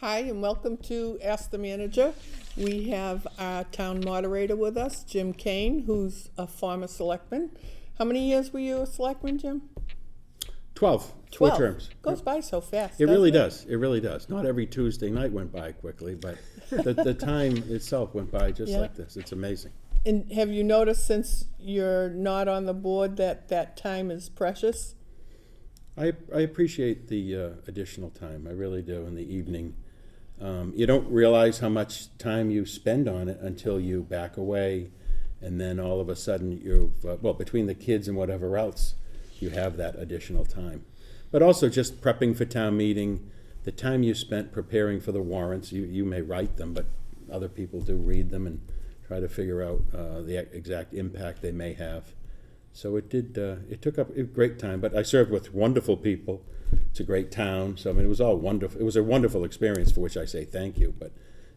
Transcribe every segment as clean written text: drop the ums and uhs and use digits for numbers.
Hi, and welcome to Ask the Manager. We have our town moderator with us, Jim Kane, who's a former selectman. How many years were you a selectman, Jim? 12. 12. 4 terms. Goes by so fast. It really doesn't does. It really does. Not every Tuesday night went by quickly, but the time itself went by just Yeah. like this. It's amazing. And have you noticed since you're not on the board that time is precious? I appreciate the additional time. I really do in the evening. You don't realize how much time you spend on it until you back away, and then all of a sudden you've, between the kids and whatever else, you have that additional time. But also just prepping for town meeting, the time you spent preparing for the warrants, you may write them, but other people do read them and try to figure out the exact impact they may have. So it took up a great time, but I served with wonderful people. It's a great town, so I mean, it was all wonderful. It was a wonderful experience for which I say thank you, but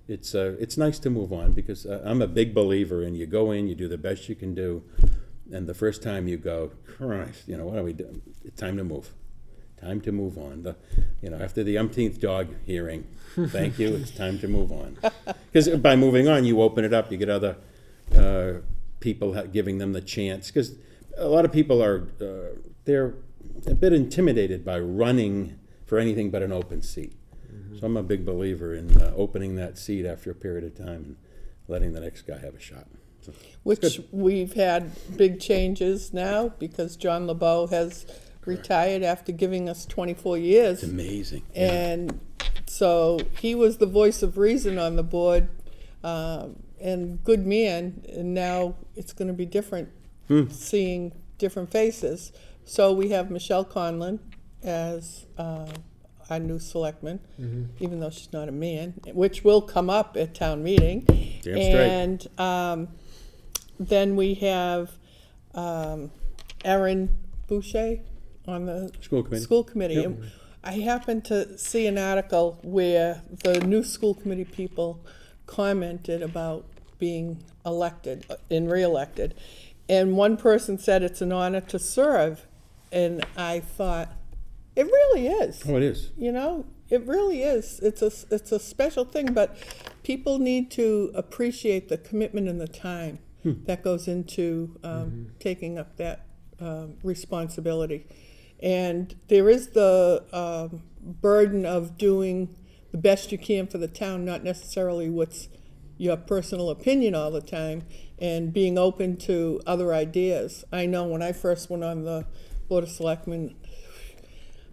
it's nice to move on because I'm a big believer in you go in, you do the best you can do, and the first time you go, Christ, what are we doing? It's time to move. Time to move on. After the umpteenth dog hearing, thank you, it's time to move on. Because by moving on, you open it up, you get other people giving them the chance. Because a lot of people they're a bit intimidated by running for anything but an open seat. Mm-hmm. So I'm a big believer in opening that seat after a period of time and letting the next guy have a shot. So, Which we've had big changes now because John LeBeau has retired after giving us 24 years. It's amazing. And so he was the voice of reason on the board and good man, and now it's going to be different seeing different faces. So we have Michelle Conlon as our new selectman, even though she's not a man, which will come up at town meeting. Damn straight. And then we have Erin Boucher on the School committee. Yep. Yep. And I happened to see an article where the new school committee people commented about being elected and re-elected. And one person said it's an honor to serve. And I thought, it really is. Oh, it is. It really is. It's a special thing, but people need to appreciate the commitment and the time that goes into taking up that responsibility. And there is the burden of doing the best you can for the town, not necessarily what's your personal opinion all the time, and being open to other ideas. I know when I first went on the Board of Selectmen,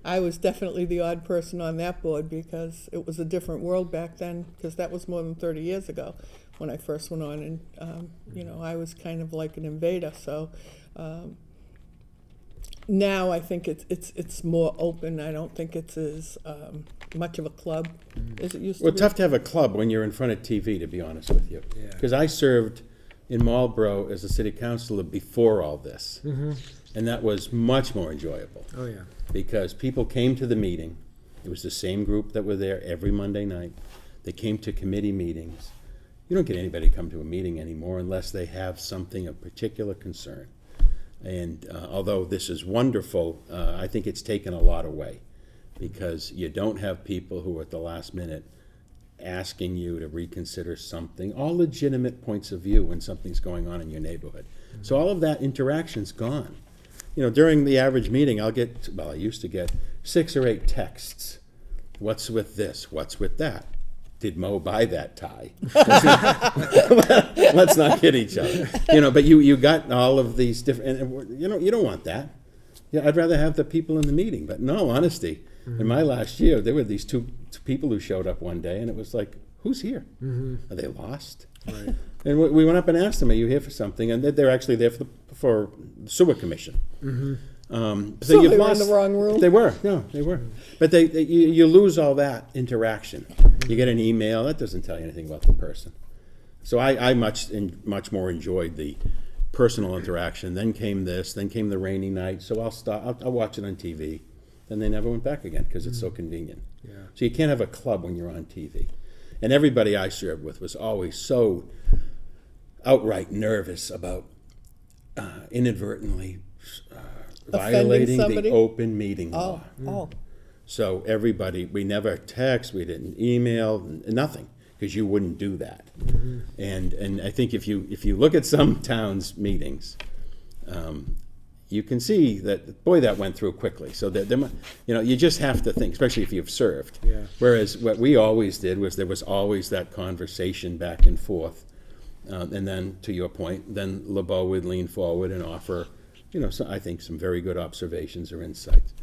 I was definitely the odd person on that board because it was a different world back then, because that was more than 30 years ago when I first went on, and I was kind of like an invader. So now I think it's more open. I don't think it's as much of a club as it used to be. Well, tough to have a club when you're in front of TV, to be honest with you. Because I served in Marlborough as a city councilor before all this. Mm-hmm. And that was much more enjoyable. Oh, yeah. Because people came to the meeting. It was the same group that were there every Monday night. They came to committee meetings. You don't get anybody to come to a meeting anymore unless they have something of particular concern. And although this is wonderful, I think it's taken a lot away because you don't have people who at the last minute asking you to reconsider something, all legitimate points of view when something's going on in your neighborhood. Mm-hmm. So all of that interaction's gone. During the average meeting, I used to get 6 or 8 texts. What's with this? What's with that? Did Mo buy that tie? Let's not kid each other. But you got all of these different, and you don't want that. Yeah, I'd rather have the people in the meeting. But no, honesty, in my last year, there were these two people who showed up one day, and it was like, who's here? Are they lost? Right. And we went up and asked them, are you here for something? And they're actually there for the sewer commission. So you've they were lost, in the wrong room? They were. But you lose all that interaction. You get an email, that doesn't tell you anything about the person. So I much more enjoyed the personal interaction. Then came this, then came the rainy night. So I'll watch it on TV. Then they never went back again because it's so convenient. Yeah. So you can't have a club when you're on TV. And everybody I served with was always so outright nervous about inadvertently violating the open meeting law. Oh. So everybody, we never text, we didn't email, nothing, because you wouldn't do that. And I think if you look at some towns' meetings, you can see that, boy, that went through quickly. So that you just have to think, especially if you've served. Yeah. Whereas what we always did was there was always that conversation back and forth. And then, to your point, then LeBeau would lean forward and offer, I think some very good observations or insights.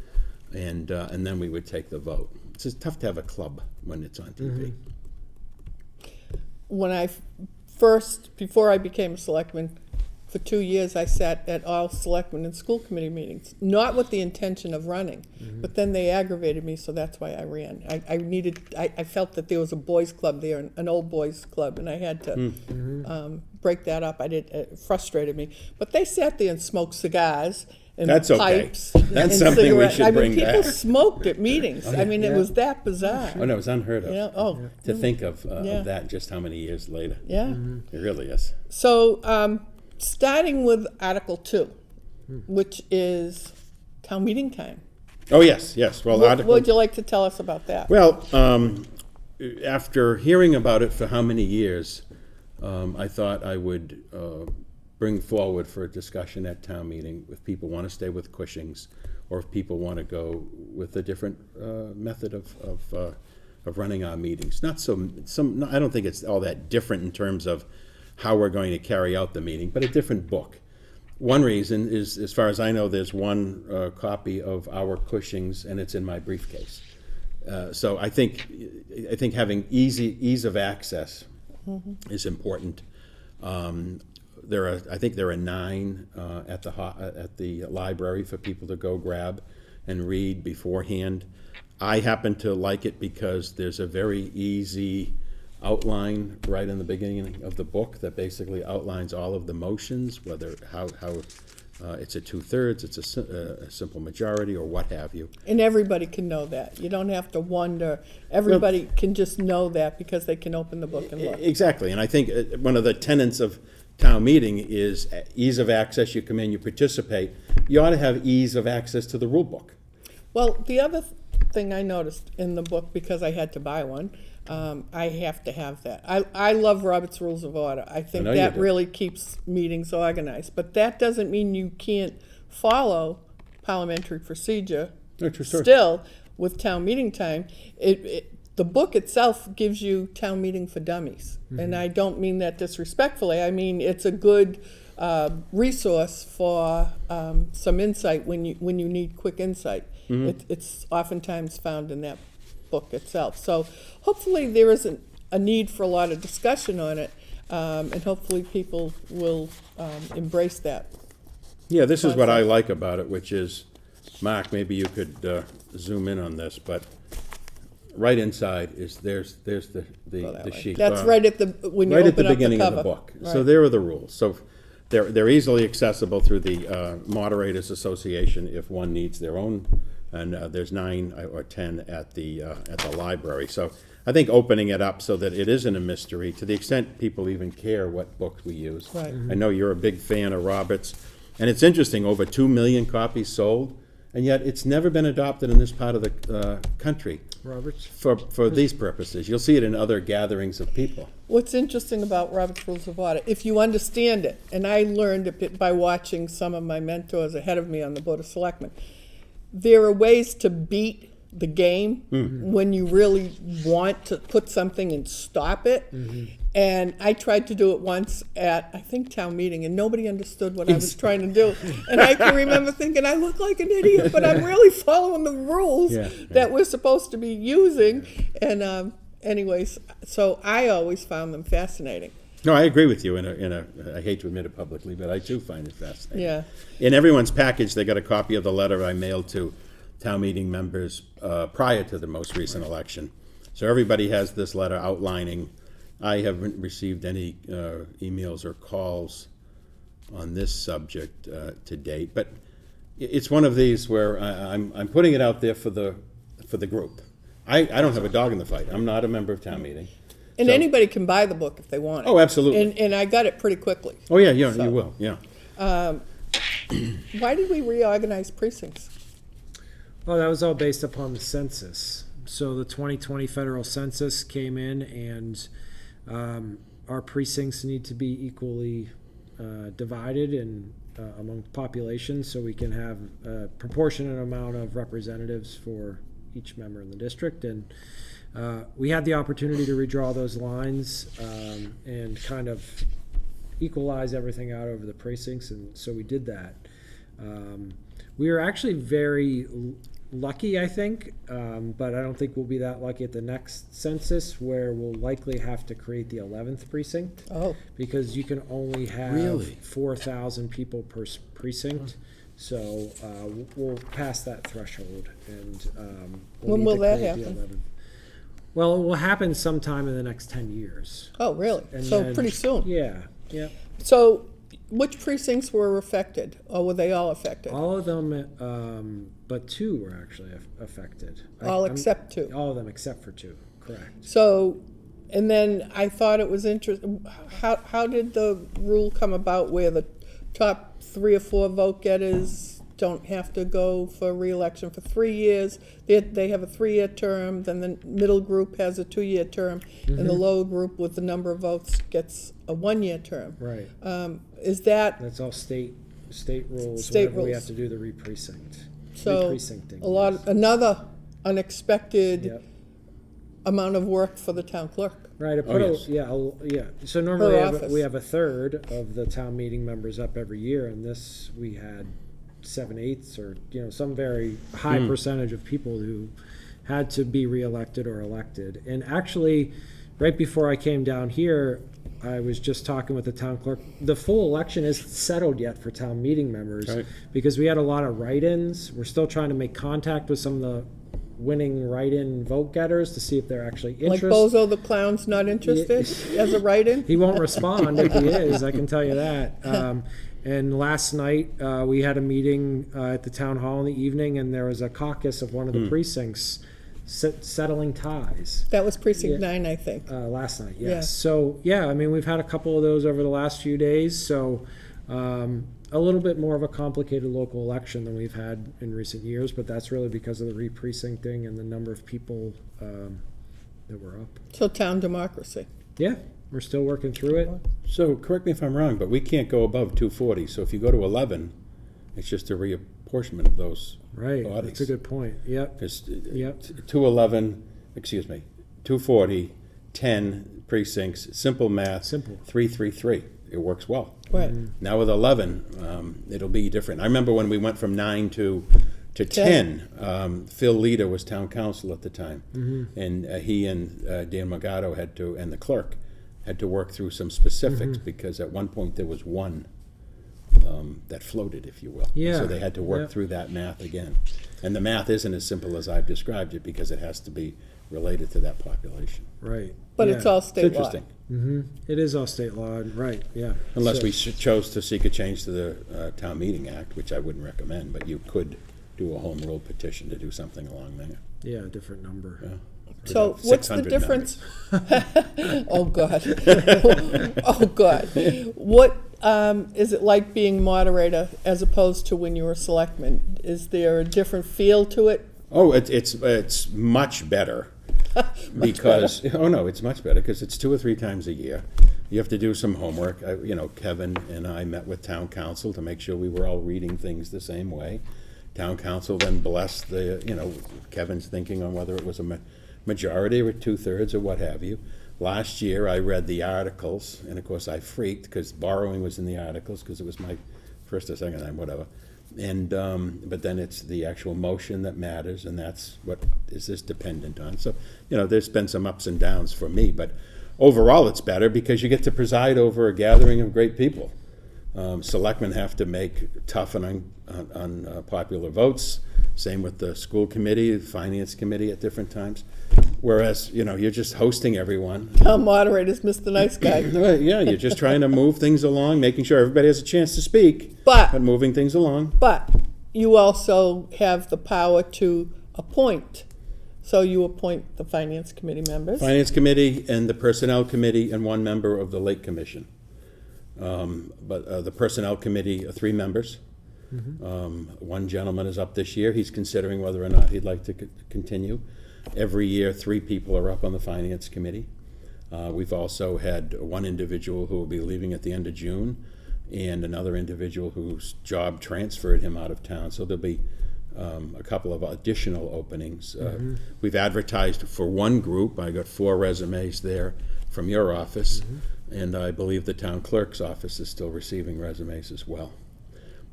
And then we would take the vote. It's just tough to have a club when it's on TV. When before I became a selectman, for 2 years I sat at all selectmen and school committee meetings, not with the intention of running, but then they aggravated me, so that's why I ran. I felt that there was a boys' club there, an old boys' club, and I had to break that up. It frustrated me. But they sat there and smoked cigars and That's okay. pipes That's and something we cigarettes. should bring people back. smoked at meetings. It was that bizarre. Oh, no, it was unheard of. To think of Yeah. that just how many years later. Yeah. It really is. So, starting with Article 2, which is town meeting time. Oh, yes. Well, What would you like to tell us about that? Well, after hearing about it for how many years, I thought I would bring forward for a discussion at town meeting if people want to stay with Cushing's or if people want to go with a different method of running our meetings. I don't think it's all that different in terms of how we're going to carry out the meeting, but a different book. One reason is, as far as I know, there's one copy of our Cushing's, and it's in my briefcase. So I think having ease of access is important. I think there are 9 at the library for people to go grab and read beforehand. I happen to like it because there's a very easy outline right in the beginning of the book that basically outlines all of the motions, whether how it's a 2/3, it's a simple majority, or what have you. And everybody can know that. You don't have to wonder. Everybody can just know that because they can open the book and look. Exactly, and I think one of the tenets of town meeting is ease of access. You come in, you participate. You ought to have ease of access to the rule book. Well, the other thing I noticed in the book, because I had to buy one, I have to have that. I love Robert's Rules of Order. I think know you that do. really keeps meetings organized. But that doesn't mean you can't follow parliamentary procedure No, true story. still with town meeting time. The book itself gives you town meeting for dummies. And I don't mean that disrespectfully. I mean, it's a good resource for some insight when you need quick insight. It's oftentimes found in that book itself. So hopefully there isn't a need for a lot of discussion on it, and hopefully people will embrace that. Yeah, this is what I like about it, which is, Mark, maybe you could zoom in on this, but right inside is there's the sheet. That's right at the when you right open at the up beginning the of cover. the book. Right. So there are the rules. So they're easily accessible through the Moderators Association if one needs their own, and there's 9 or 10 at the library. So I think opening it up so that it isn't a mystery, to the extent people even care what books we use. Right. I know you're a big fan of Roberts, and it's interesting, over 2 million copies sold, and yet it's never been adopted in this part of the country. Roberts? For these purposes. You'll see it in other gatherings of people. What's interesting about Robert's Rules of Order, if you understand it, and I learned it by watching some of my mentors ahead of me on the Board of Selectmen, there are ways to beat the game when you really want to put something and stop it. And I tried to do it once at, I think, town meeting, and nobody understood what I was trying to do. And I can remember thinking, I look like an idiot, but I'm really following the rules that we're supposed to be using. And anyways, so I always found them fascinating. No, I agree with you. I hate to admit it publicly, but I too find it fascinating. Yeah. In everyone's package, they got a copy of the letter I mailed to town meeting members prior to the most recent election. So everybody has this letter outlining. I haven't received any emails or calls on this subject to date, but it's one of these where I'm putting it out there for the group. I don't have a dog in the fight. I'm not a member of town meeting. And So- anybody can buy the book if they want it. Oh, absolutely. And I got it pretty quickly. Oh, yeah, you will, yeah. Why did we reorganize precincts? Oh, that was all based upon the census. So the 2020 federal census came in, and our precincts need to be equally divided and among the population, so we can have a proportionate amount of representatives for each member in the district. And we had the opportunity to redraw those lines and kind of equalize everything out over the precincts, and so we did that. We were actually very lucky, I think, but I don't think we'll be that lucky at the next census, where we'll likely have to create the 11th precinct. Oh, Because you can only have Really? 4,000 people per precinct. So we'll pass that threshold. And When need will to that create the happen? 11th. Well, it will happen sometime in the next 10 years. oh, really? And So then- pretty soon. Yeah, yeah. So which precincts were affected, or were they all affected? All of them, but 2 were actually affected. All I'm- except 2. All of them except for 2, correct. So, and then I thought it was interesting, how did the rule come about where the top 3 or 4 vote getters don't have to go for re-election for 3 years? They have a 3-year term, then the middle group has a 2-year term, and the lower group with the number of votes gets a 1-year term. Right. Is that, That's all state rules. State whenever we rules. have to do the re-precinct. so, Re-precincting, yes. another unexpected Yep. amount of work for the town clerk? Right. yes. Yeah. So normally office. we have a third of the town meeting members up every year, and this we had 7/8 or some very high percentage of people who had to be reelected or elected. And actually, right before I came down here, I was just talking with the town clerk. The full election isn't settled yet for town meeting members, Right. because we had a lot of write-ins. We're still trying to make contact with some of the winning write-in vote getters to see if they're actually Like interested. Bozo the Clown's not interested as a write-in? He won't respond if he is, I can tell you that. And last night, we had a meeting at the town hall in the evening, and there was a caucus of one of the precincts settling ties. That was precinct Yeah. 9, I think. Last night, yes. Yeah. So, yeah, I mean, we've had a couple of those over the last few days, so a little bit more of a complicated local election than we've had in recent years, but that's really because of the re-precincting and the number of people that were up. So town democracy. Yeah, we're still working through it. So, correct me if I'm wrong, but we can't go above 240. So if you go to 11, it's just a reapportionment of those Right, bodies. that's a good point. Yep, Because Yep. 211, 240, 10 precincts, simple math. Simple. 333. It works well. Right. Now with 11, it'll be different. I remember when we went from 9 to 10, Phil Leder was town council at the time. And he and Dan Magato had to, and the clerk, had to work through some specifics because at one point there was one that floated, if you will. Yeah. So they had to work Yep. through that math again. And the math isn't as simple as I've described it because it has to be related to that population. right. But yeah. it's all It's state law. interesting. It is all state law, right, yeah. Unless So- we chose to seek a change to the Town Meeting Act, which I wouldn't recommend, but you could do a home rule petition to do something along there. Yeah, a different number. Yeah. So About what's the 600 difference? Oh, God. Oh, God. What is it like being moderator as opposed to when you were selectman? Is there a different feel to it? Oh, it's much better. Because, oh no, it's much better because it's 2 or 3 times a year. You have to do some homework. Kevin and I met with town council to make sure we were all reading things the same way. Town council then blessed Kevin's thinking on whether it was a majority or 2/3 or what have you. Last year, I read the articles, and of course I freaked because borrowing was in the articles because it was my first or second time, whatever. And but then it's the actual motion that matters, and that's what is this dependent on. So, there's been some ups and downs for me, but overall it's better because you get to preside over a gathering of great people. Selectmen have to make tough and unpopular votes. Same with the school committee, the finance committee at different times. Whereas, you're just hosting everyone. Town moderator's Mr. Nice Guy. Yeah, you're just trying to move things along, making sure everybody has a chance to speak, But moving things along. But you also have the power to appoint. So you appoint the finance committee members. Finance committee and the personnel committee and 1 member of the Lake Commission. But the personnel committee are 3 members. One gentleman is up this year. He's considering whether or not he'd like to continue. Every year, 3 people are up on the Finance Committee. We've also had one individual who will be leaving at the end of June, and another individual whose job transferred him out of town. So there'll be a couple of additional openings. We've advertised for one group. I got 4 resumes there from your office, and I believe the town clerk's office is still receiving resumes as well.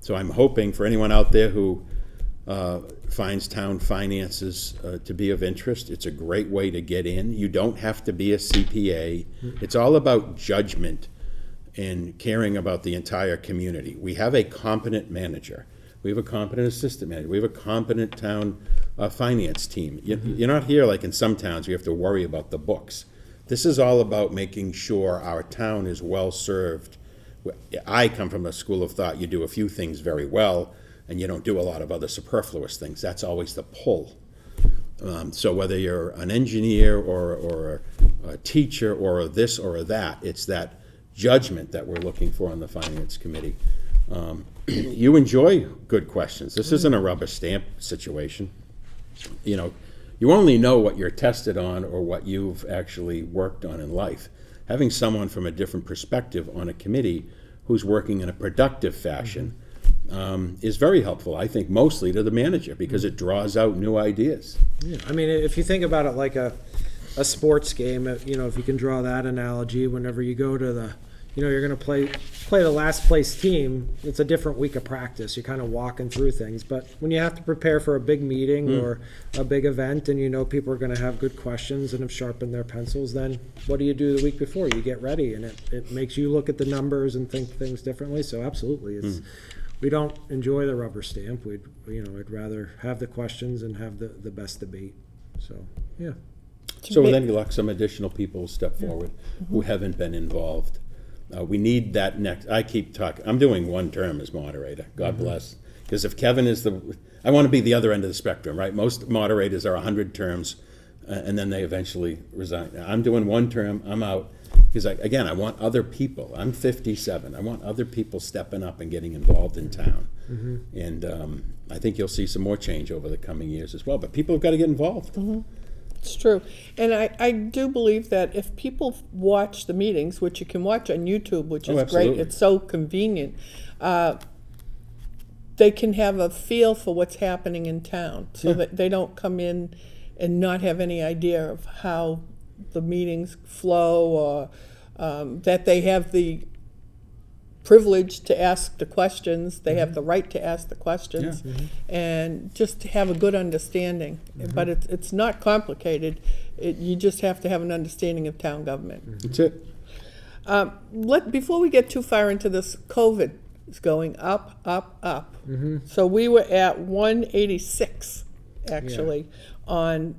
So I'm hoping for anyone out there who finds town finances to be of interest, it's a great way to get in. You don't have to be a CPA. It's all about judgment and caring about the entire community. We have a competent manager. We have a competent assistant manager. We have a competent town finance team. You're not here like in some towns, you have to worry about the books. This is all about making sure our town is well served. I come from a school of thought, you do a few things very well, and you don't do a lot of other superfluous things. That's always the pull. So whether you're an engineer or a teacher or this or that, it's that judgment that we're looking for on the Finance Committee. You enjoy good questions. This isn't a rubber stamp situation. You only know what you're tested on or what you've actually worked on in life. Having someone from a different perspective on a committee who's working in a productive fashion is very helpful, I think, mostly to the manager, because it draws out new ideas. Yeah. I mean, if you think about it like a sports game, if you can draw that analogy, whenever you go to the, you're going to play the last place team, it's a different week of practice. You're kind of walking through things. But when you have to prepare for a big meeting or a big event, and people are going to have good questions and have sharpened their pencils, then what do you do the week before? You get ready, and it makes you look at the numbers and think things differently. So absolutely, we don't enjoy the rubber stamp. I'd rather have the questions and have the best debate. So yeah. So with any luck, some additional people will step forward who haven't been involved. We need that next. I keep talking. I'm doing one term as moderator. God bless. Because if Kevin is I want to be the other end of the spectrum, right? Most moderators are 100 terms, and then they eventually resign. I'm doing one term. I'm out. Because I want other people. I'm 57. I want other people stepping up and getting involved in town. And I think you'll see some more change over the coming years as well. But people have got to get involved. It's true. And I do believe that if people watch the meetings, which you can watch on YouTube, which is great, it's so convenient, they can have a feel for what's happening in town, so that they don't come in and not have any idea of how the meetings flow, or that they have the privilege to ask the questions, they have the right to ask the questions, and just to have a good understanding. But it's not complicated. You just have to have an understanding of town government. That's it. Before we get too far into this, COVID is going up, up, up. So we were at 186, actually, on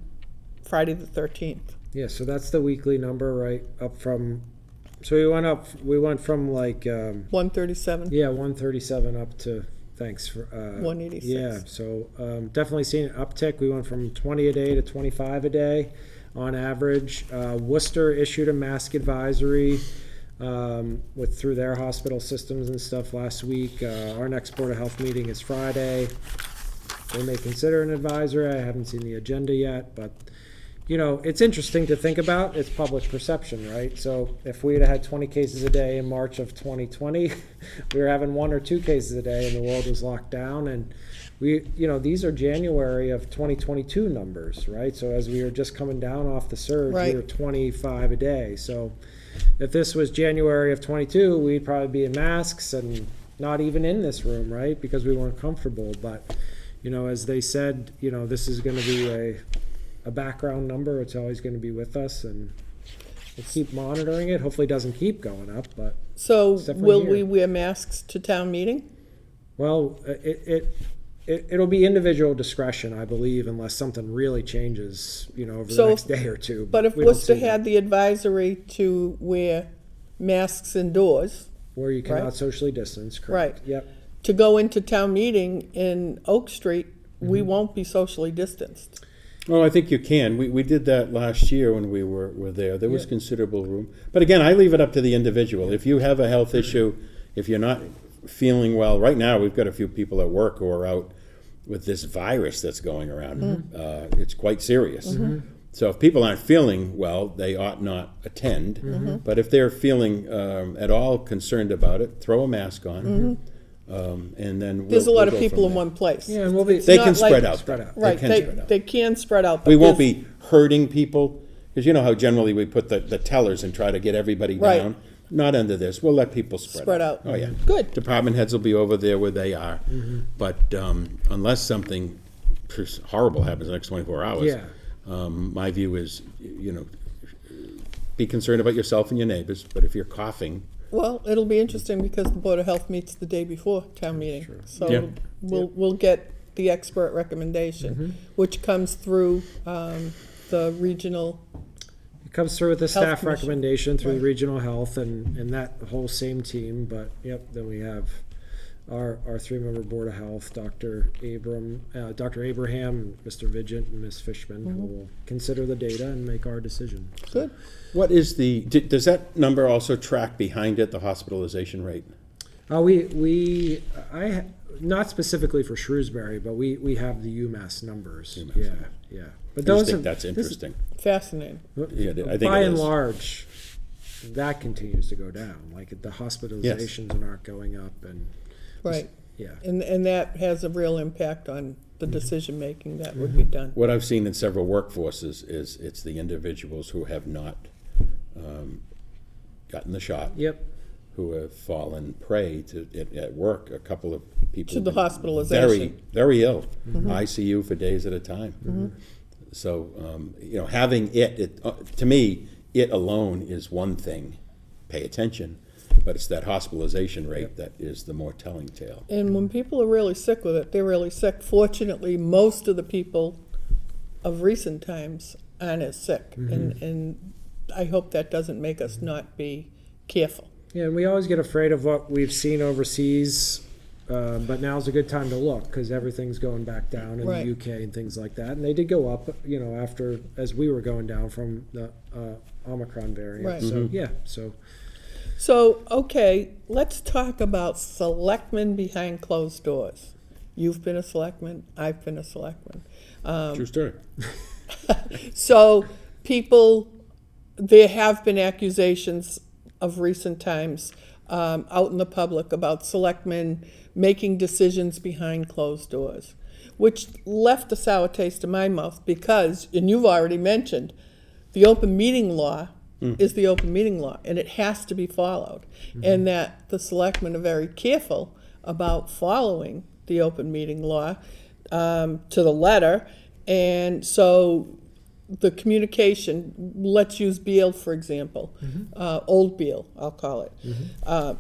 Friday the 13th. Yeah, so that's the weekly number, right? Up from, so we went from like 137. Yeah, 137 up to, thanks for 186. Yeah, so definitely seeing an uptick. We went from 20 a day to 25 a day on average. Worcester issued a mask advisory through their hospital systems and stuff last week. Our next Board of Health meeting is Friday. They may consider an advisory. I haven't seen the agenda yet, but it's interesting to think about. It's public perception, right? So if we had 20 cases a day in March of 2020, we were having 1 or 2 cases a day and the world was locked down. And these are January of 2022 numbers, right? So as we were just coming down off the surge, we were 25 a day. So if this was January of 22, we'd probably be in masks and not even in this room, right? Because we weren't comfortable. But, as they said, this is going to be a background number. It's always going to be with us, and we'll keep monitoring it. Hopefully it doesn't keep going up, but so will we wear masks to town meeting? Well, it'll be individual discretion, I believe, unless something really changes, over the next day or two. But if Worcester had the advisory to wear masks indoors, where you cannot socially distance, correct? Right. Yep. To go into town meeting in Oak Street, we won't be socially distanced. Well, I think you can. We did that last year when we were there. There was considerable room. But again, I leave it up to the individual. If you have a health issue, if you're not feeling well, right now we've got a few people at work who are out with this virus that's going around. It's quite serious. So if people aren't feeling well, they ought not attend. But if they're feeling at all concerned about it, throw a mask on. And then There's a we'll lot of go people from in there. one place. Yeah, and we'll be. They not can like- spread out. Spread out. Right, They can spread out. they can spread out. But We won't there's- be hurting people, because you know how generally we put the tellers and try to get everybody Right. down. Not under this. We'll let people spread out. Oh, yeah. Good. Department heads will be over there where they are. But unless something horrible happens in the next 24 hours, Yeah. my view is, be concerned about yourself and your neighbors. But if you're coughing, Well, it'll be interesting because the Board of Health meets the day before town meeting. So Yeah. we'll get the expert recommendation, which comes through the regional. It comes through with the staff Commission. recommendation through the Right. regional health and that whole same team. But yep, then we have our 3-member board of health, Dr. Abraham, Mr. Vigent, and Ms. Fishman, who will consider the data and make our decision. Good. what is does that number also track behind it the hospitalization rate? Not specifically for Shrewsbury, but we have the UMass numbers. UMass, Yeah, okay. yeah. But I just those think are, that's interesting. Fascinating. Yeah, I think by it and is. large, that continues to go down. Like the hospitalizations are not going up, and Right. yeah, And that has a real impact on the decision-making that would be done. What I've seen in several workforces is it's the individuals who have not gotten the shot, yep, who have fallen prey to it at work. A couple of people To the have been hospitalization. very, very ill, ICU for days at a time. So having it to me, it alone is one thing. Pay attention, but it's that hospitalization rate that is the more telling tale. And when people are really sick with it, they're really sick. Fortunately, most of the people of recent times aren't as sick. And I hope that doesn't make us not be careful. yeah. And we always get afraid of what we've seen overseas, but now's a good time to look because everything's going back down in Right. the UK and things like that. And they did go up, after as we were going down from the Omicron variant. Right. So yeah, so. So, okay, let's talk about selectmen behind closed doors. You've been a selectman, I've been a selectman. True story. So there have been accusations of recent times out in the public about selectmen making decisions behind closed doors, which left a sour taste in my mouth because, and you've already mentioned, the open meeting law is the open meeting law, and it has to be followed, and that the selectmen are very careful about following the open meeting law to the letter, and so the communication, let's use Beal, for example, Old Beal, I'll call it.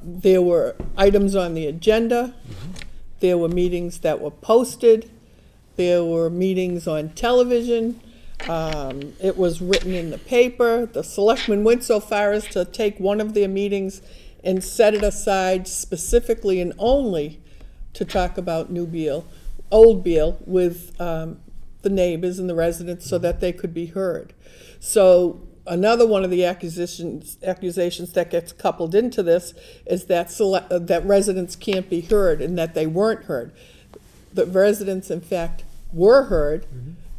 There were items on the agenda, there were meetings that were posted, there were meetings on television, it was written in the paper. The selectmen went so far as to take one of their meetings and set it aside specifically and only to talk about Old Beal, with the neighbors and the residents so that they could be heard. So another one of the accusations that gets coupled into this is that that residents can't be heard and that they weren't heard. The residents, in fact, were heard.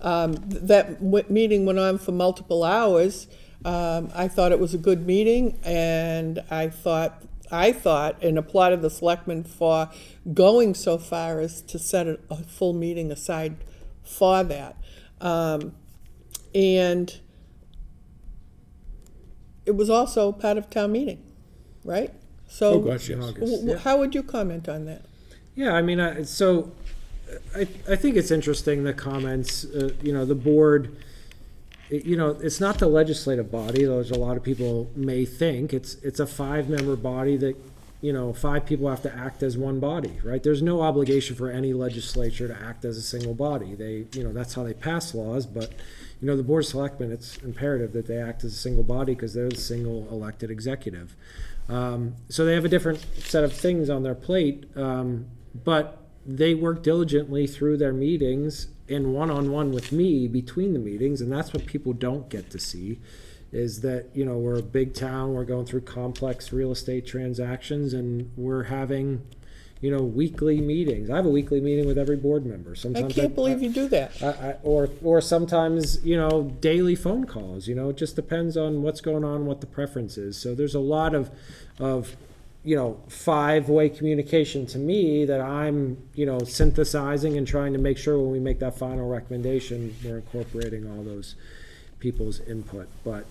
That meeting went on for multiple hours. I thought it was a good meeting, and I thought and applauded the selectmen for going so far as to set a full meeting aside for that. And it was also part of town meeting, right? So Oh, gosh, yes. how would you comment on that? Yeah, I mean, I think it's interesting, the comments, the board, it's not the legislative body, though as a lot of people may think. It's a 5-member body that, 5 people have to act as one body, right? There's no obligation for any legislature to act as a single body. That's how they pass laws, but, the Board of Selectmen, it's imperative that they act as a single body because they're the single elected executive. So they have a different set of things on their plate, but they work diligently through their meetings in one-on-one with me between the meetings, and that's what people don't get to see, is that, we're a big town, we're going through complex real estate transactions, and we're having, weekly meetings. I have a weekly meeting with every board member. I Sometimes can't believe you do that. or sometimes daily phone calls. It just depends on what's going on, what the preference is. So there's a lot of 5-way communication to me that I'm synthesizing and trying to make sure when we make that final recommendation we're incorporating all those people's input. But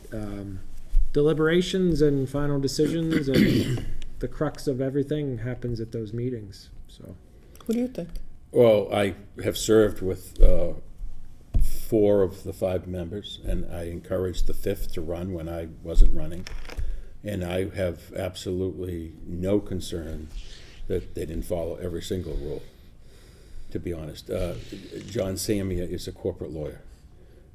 deliberations and final decisions and the crux of everything happens at those meetings. So What do you think? Well, I have served with 4 of the 5 members, and I encouraged the 5th to run when I wasn't running. And I have absolutely no concern that they didn't follow every single rule, to be honest. John Samia is a corporate lawyer.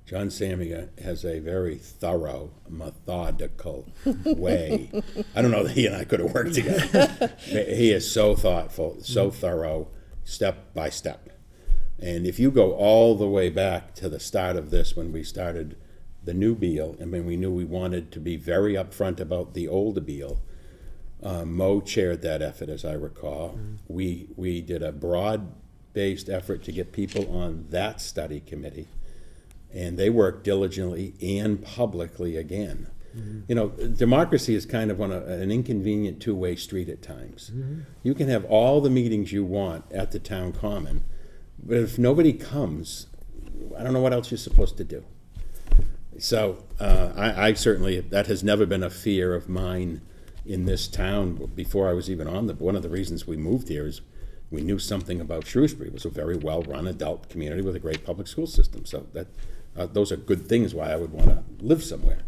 John Samia has a very thorough, methodical way. I don't know that he and I could have worked together. He is so thoughtful, so thorough, step by step. And if you go all the way back to the start of this, when we started the new Beal, and when we knew we wanted to be very upfront about the old Beal, Mo chaired that effort, as I recall. We did a broad-based effort to get people on that study committee, and they worked diligently and publicly again. Democracy is kind of on an inconvenient two-way street at times. You can have all the meetings you want at the town common, but if nobody comes, I don't know what else you're supposed to do. So I certainly, that has never been a fear of mine in this town before I was even on one of the reasons we moved here is we knew something about Shrewsbury. It was a very well-run adult community with a great public school system. So that those are good things why I would want to live somewhere.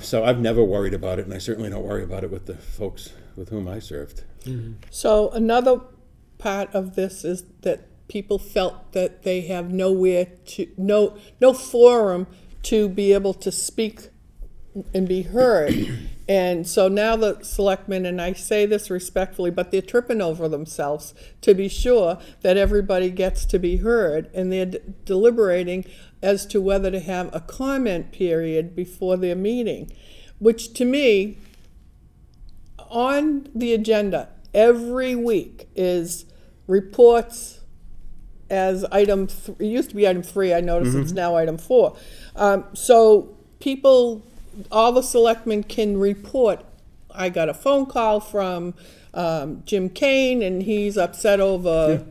So I've never worried about it, and I certainly don't worry about it with the folks with whom I served. So another part of this is that people felt that they have no forum to be able to speak and be heard. And so now the selectmen, and I say this respectfully, but they're tripping over themselves to be sure that everybody gets to be heard, and they're deliberating as to whether to have a comment period before their meeting, which to me, on the agenda every week is reports as item, it used to be item 3, I notice it's now item 4. So people, all the selectmen can report, I got a phone call from Jim Kane and he's upset over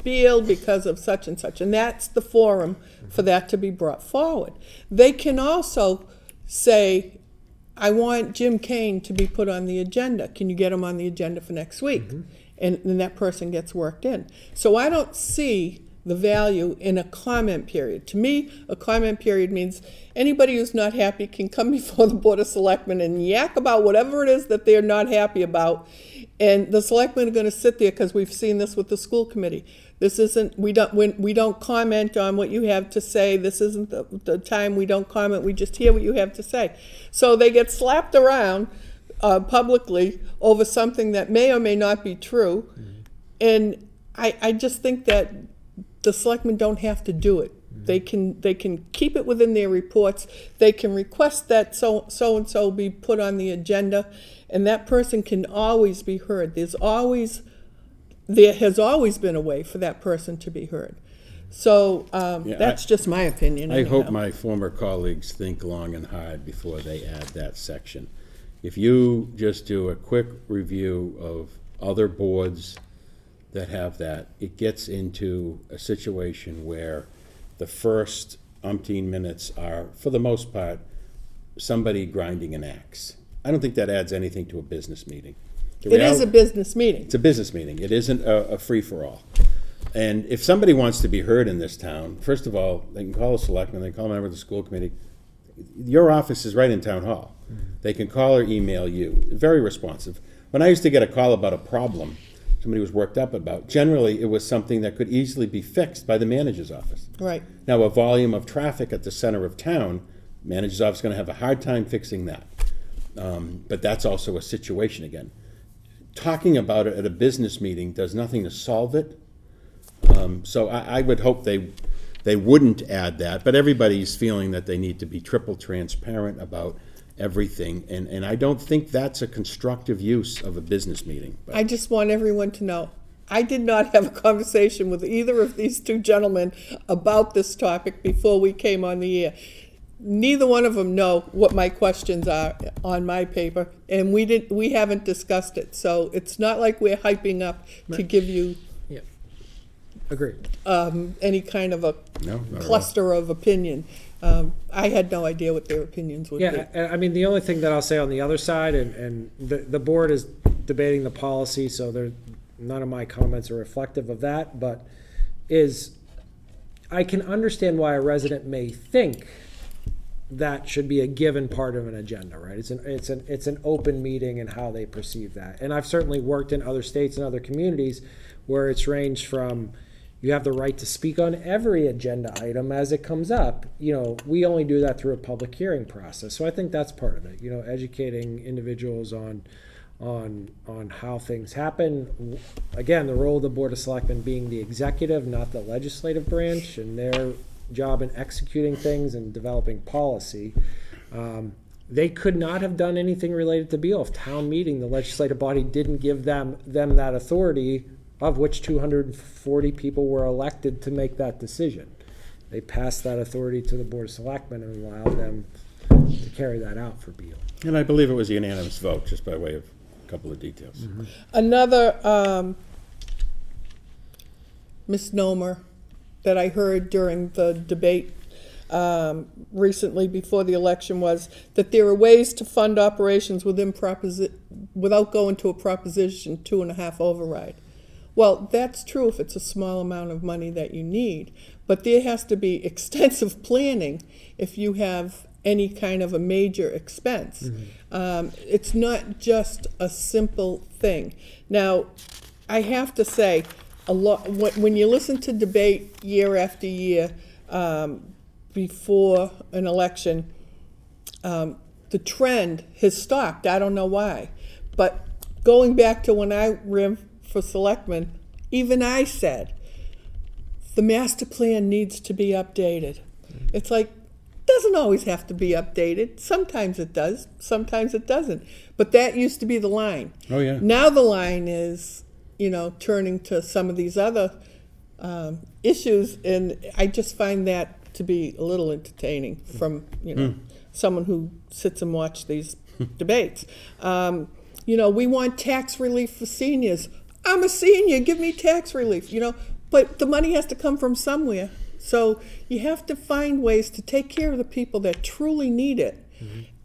Beal because of such and such, and that's the forum for that to be brought forward. They can also say, I want Jim Kane to be put on the agenda. Can you get him on the agenda for next week? And then that person gets worked in. So I don't see the value in a comment period. To me, a comment period means anybody who's not happy can come before the Board of Selectmen and yak about whatever it is that they're not happy about. And the selectmen are going to sit there, because we've seen this with the school committee. This isn't, we don't comment on what you have to say. This isn't the time we don't comment. We just hear what you have to say. So they get slapped around publicly over something that may or may not be true. And I just think that the selectmen don't have to do it. They can keep it within their reports. They can request that so-and-so be put on the agenda, and that person can always be heard. There has always been a way for that person to be heard. So that's just my opinion. I hope my former colleagues think long and hard before they add that section. If you just do a quick review of other boards that have that, it gets into a situation where the first umpteen minutes are, for the most part, somebody grinding an axe. I don't think that adds anything to a business meeting. It is a business meeting. It's a business meeting. It isn't a free-for-all. And if somebody wants to be heard in this town, first of all, they can call a selectman, they can call a member of the school committee. Your office is right in town hall. They can call or email you. Very responsive. When I used to get a call about a problem somebody was worked up about, generally it was something that could easily be fixed by the manager's office. Right. Now, a volume of traffic at the center of town, manager's office is going to have a hard time fixing that. But that's also a situation again. Talking about it at a business meeting does nothing to solve it. So I would hope they wouldn't add that, but everybody's feeling that they need to be triple transparent about everything, and I don't think that's a constructive use of a business meeting. But I just want everyone to know, I did not have a conversation with either of these two gentlemen about this topic before we came on the air. Neither one of them know what my questions are on my paper, and we haven't discussed it. So it's not like we're hyping up to give you Yeah. Agreed. any kind of a No, not at all. cluster of opinion. I had no idea what their opinions would be. Yeah, I mean, the only thing that I'll say on the other side, and the board is debating the policy, so none of my comments are reflective of that, but is I can understand why a resident may think that should be a given part of an agenda, right? It's an open meeting and how they perceive that. And I've certainly worked in other states and other communities where it's ranged from you have the right to speak on every agenda item as it comes up. You know, we only do that through a public hearing process. So I think that's part of it, you know, educating individuals on how things happen. Again, the role of the Board of Selectmen being the executive, not the legislative branch, and their job in executing things and developing policy. They could not have done anything related to Beal if town meeting, the legislative body, didn't give them that authority, of which 240 people were elected to make that decision. They passed that authority to the Board of Selectmen and allowed them to carry that out for Beal. And I believe it was a unanimous vote, just by way of a couple of details. Mm-hmm. Another misnomer that I heard during the debate recently before the election was that there are ways to fund operations without going to a Proposition 2.5 override. Well, that's true if it's a small amount of money that you need, but there has to be extensive planning if you have any kind of a major expense. It's not just a simple thing. Now, I have to say, a lot when you listen to debate year after year before an election, the trend has stopped. I don't know why, but going back to when I ran for selectman, even I said the master plan needs to be updated. It's like, doesn't always have to be updated. Sometimes it does, sometimes it doesn't. But that used to be the line. Oh, yeah. Now the line is, you know, turning to some of these other issues, and I just find that to be a little entertaining from, you know, someone who sits and watches these debates. You know, we want tax relief for seniors. I'm a senior, give me tax relief, you know, but the money has to come from somewhere. So you have to find ways to take care of the people that truly need it,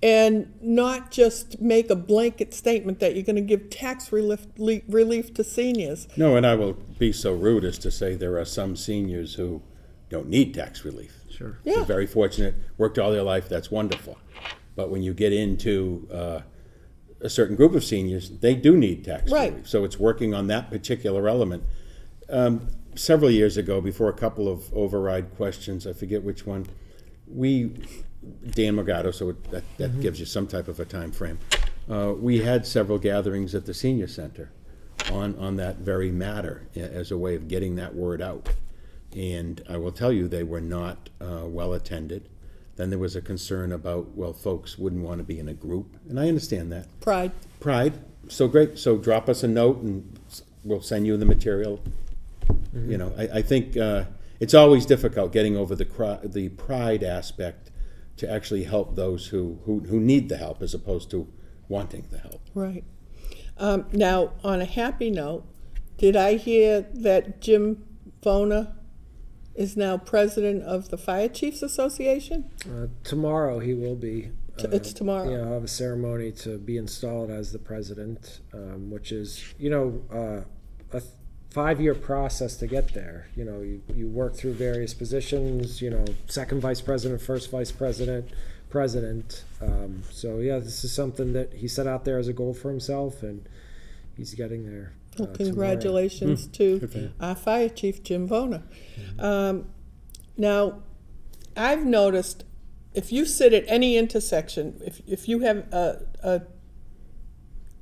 and not just make a blanket statement that you're going to give tax relief to seniors. No, and I will be so rude as to say there are some seniors who don't need tax relief. Sure. Yeah. They're very fortunate, worked all their life, that's wonderful. But when you get into a certain group of seniors, they do need tax Right. relief. So it's working on that particular element. Several years ago, before a couple of override questions, I forget which one, Dan Morgado, so that gives you some type of a time frame. We had several gatherings at the senior center on that very matter as a way of getting that word out. And I will tell you, they were not well attended. Then there was a concern about, well, folks wouldn't want to be in a group, and I understand that. Pride. So great. So drop us a note, and we'll send you the material. You know, I think it's always difficult getting over the pride aspect to actually help those who need the help as opposed to wanting the help. Right. Now, on a happy note, did I hear that Jim Vona is now president of the Fire Chiefs Association? Tomorrow he will be. It's tomorrow. Yeah, I'll have a ceremony to be installed as the president, which is, you know, a 5-year process to get there. You know, you work through various positions, you know, second vice president, first vice president, president. So yeah, this is something that he set out there as a goal for himself, and he's getting there. Well, congratulations to our fire chief, Jim Vona. Now, I've noticed if you sit at any intersection, if you have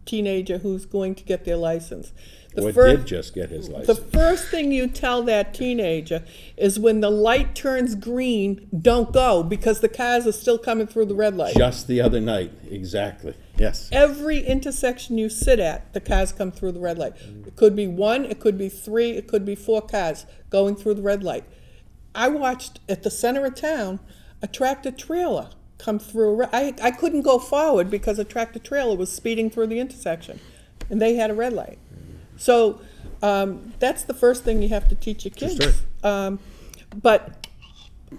teenager who's going to get their license. Or did just get his The license. first thing you tell that teenager is when the light turns green, don't go, because the cars are still coming through the red light. Just the other night, exactly, yes. Every intersection you sit at, the cars come through the red light. It could be 1, it could be 3, it could be 4 cars going through the red light. I watched at the center of town a tractor trailer come through. I couldn't go forward because a tractor trailer was speeding through the intersection, and they had a red light. So that's the first thing you have to teach your kids. But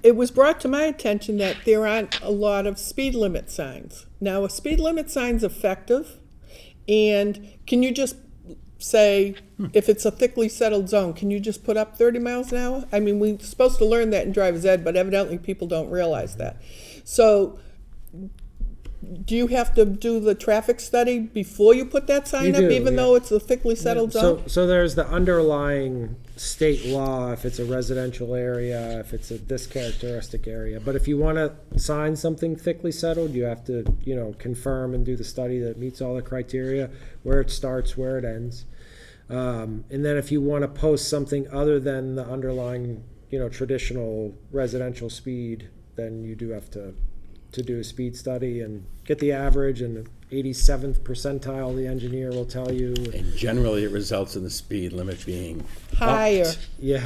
it was brought to my attention that there aren't a lot of speed limit signs. Now, a speed limit sign's effective, and can you just say, if it's a thickly settled zone, can you just put up 30 miles an hour? I mean, we're supposed to learn that in driver's ed, but evidently people don't realize that. So do you have to do the traffic study before you put that sign You up, do, even yeah. though it's a thickly settled zone? So there's the underlying state law, if it's a residential area, if it's this characteristic area. But if you want to sign something thickly settled, you have to, confirm and do the study that meets all the criteria, where it starts, where it ends. And then if you want to post something other than the underlying, traditional residential speed, then you do have to do a speed study and get the average, and the 87th percentile, the engineer will tell you. And generally, it results in the speed limit being Higher. upped. Yeah,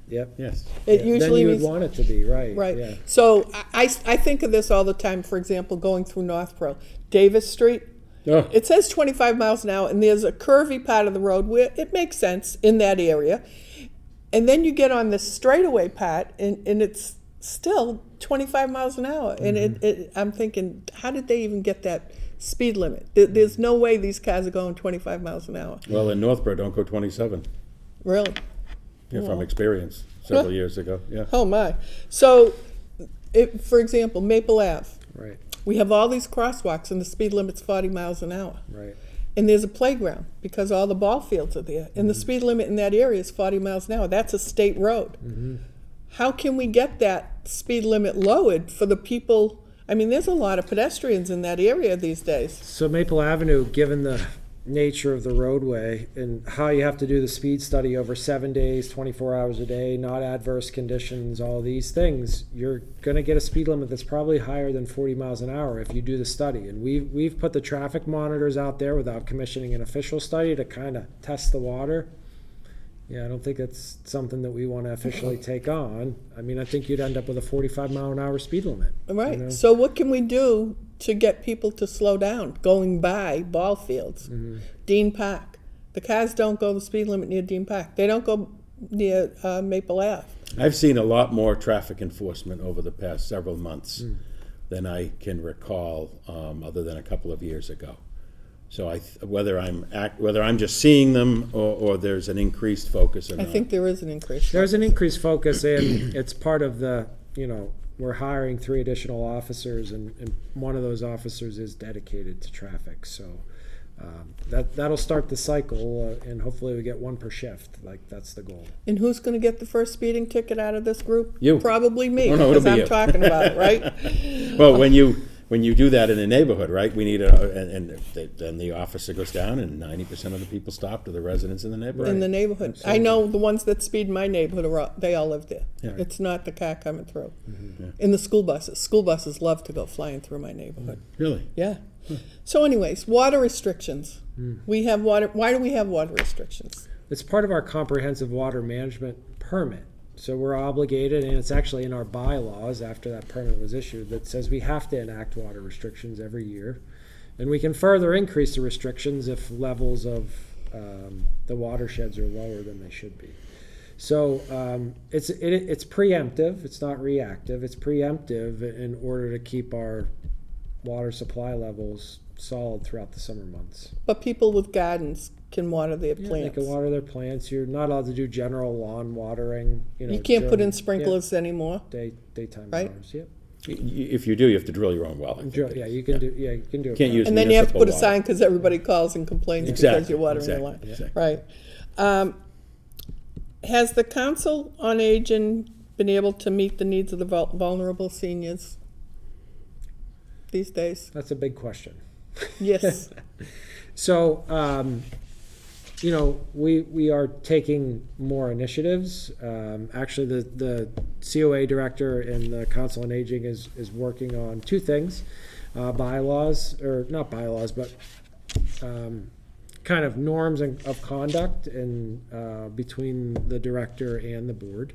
yep. Yes. It Then usually you would means, want it to be, right. right. Yeah. So I think of this all the time, for example, going through Northborough. Davis Street, Oh, it says 25 miles an hour, and there's a curvy part of the road where it makes sense in that area. And then you get on this straightaway part, and it's still 25 miles an hour. And I'm thinking, how did they even get that speed limit? There's no way these cars are going 25 miles an hour. well, in Northborough, don't go 27, Really? from experience several years ago, yeah. Oh, my. So, for example, Maple Ave. Right, We have all these crosswalks, and the speed limit's 40 miles an hour. right. And there's a playground because all the ball fields are there. And the speed limit in that area is 40 miles an hour. That's a state road. How can we get that speed limit lowered for the people? I mean, there's a lot of pedestrians in that area these days. So Maple Avenue, given the nature of the roadway and how you have to do the speed study over 7 days, 24 hours a day, not adverse conditions, all these things, you're going to get a speed limit that's probably higher than 40 miles an hour if you do the study. And we've put the traffic monitors out there without commissioning an official study to kind of test the water. Yeah, I don't think it's something that we want to officially take on. I mean, I think you'd end up with a 45 mile an hour speed limit. Right. So what can we do to get people to slow down going by ball fields? Dean Park. The cars don't go the speed limit near Dean Park. They don't go near Maple Ave. I've seen a lot more traffic enforcement over the past several months than I can recall, other than a couple of years ago. So whether I'm just seeing them or there's an increased focus or I not. think there is an increase. There's an increased focus, and it's part of the, we're hiring 3 additional officers, and one of those officers is dedicated to traffic. So that'll start the cycle, and hopefully we get 1 per shift. Like, that's the goal. And who's going to get the first speeding ticket out of this group? You. Probably me, Oh, no, it'll because be I'm you. talking about it, right? Well, when you do that in a neighborhood, right, we need then the officer goes down and 90% of the people stop to the residents in the neighborhood. In the neighborhood. I know the ones that speed in my neighborhood, they all live there. Yeah. It's not the car coming through. Yeah. In the school buses. School buses love to go flying through my neighborhood. Really? Yeah. So anyways, water restrictions. We have water. Why do we have water restrictions? It's part of our comprehensive water management permit. So we're obligated, and it's actually in our bylaws after that permit was issued, that says we have to enact water restrictions every year. And we can further increase the restrictions if levels of the watersheds are lower than they should be. So it's preemptive. It's not reactive. It's preemptive in order to keep our water supply levels solid throughout the summer months. But people with gardens can water their Yeah, plants. they can water their plants. You're not allowed to do general lawn watering. You can't put during- in sprinklers anymore. daytime Right? hours. Yep. If you do, you have to drill your own well. I think it Yeah, is. you can do. Yeah, you can do it. Can't use And then you have to put a municipal water. sign because everybody calls and complains because Exactly, you're watering exactly, your lawn. exactly. Right. Has the Council on Aging been able to meet the needs of the vulnerable seniors these days? That's a big question. Yes. So, we are taking more initiatives. Actually, the COA director and the Council on Aging is working on two things, bylaws, or not bylaws, but kind of norms of conduct and between the director and the board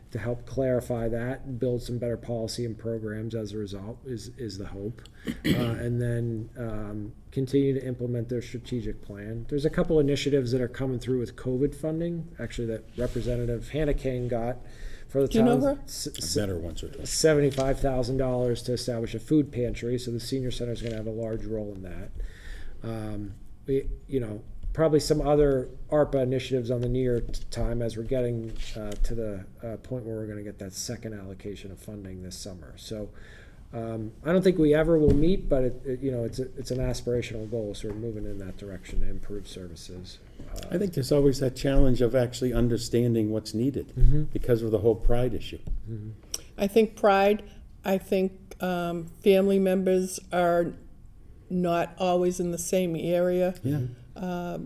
to help clarify that and build some better policy and programs as a result is the hope. And then continue to implement their strategic plan. There's a couple initiatives that are coming through with COVID funding, actually, that Representative Hannah Kane got for the Do you know her? Better once or twice. $75,000 to establish a food pantry, so the senior center is going to have a large role in that. Probably some other ARPA initiatives on the near time as we're getting to the point where we're going to get that second allocation of funding this summer. So I don't think we ever will meet, but it's an aspirational goal, so we're moving in that direction to improve services. I think there's always that challenge of actually understanding what's needed because of the whole pride issue. I think pride, I think family members are not always in the same area. Yeah.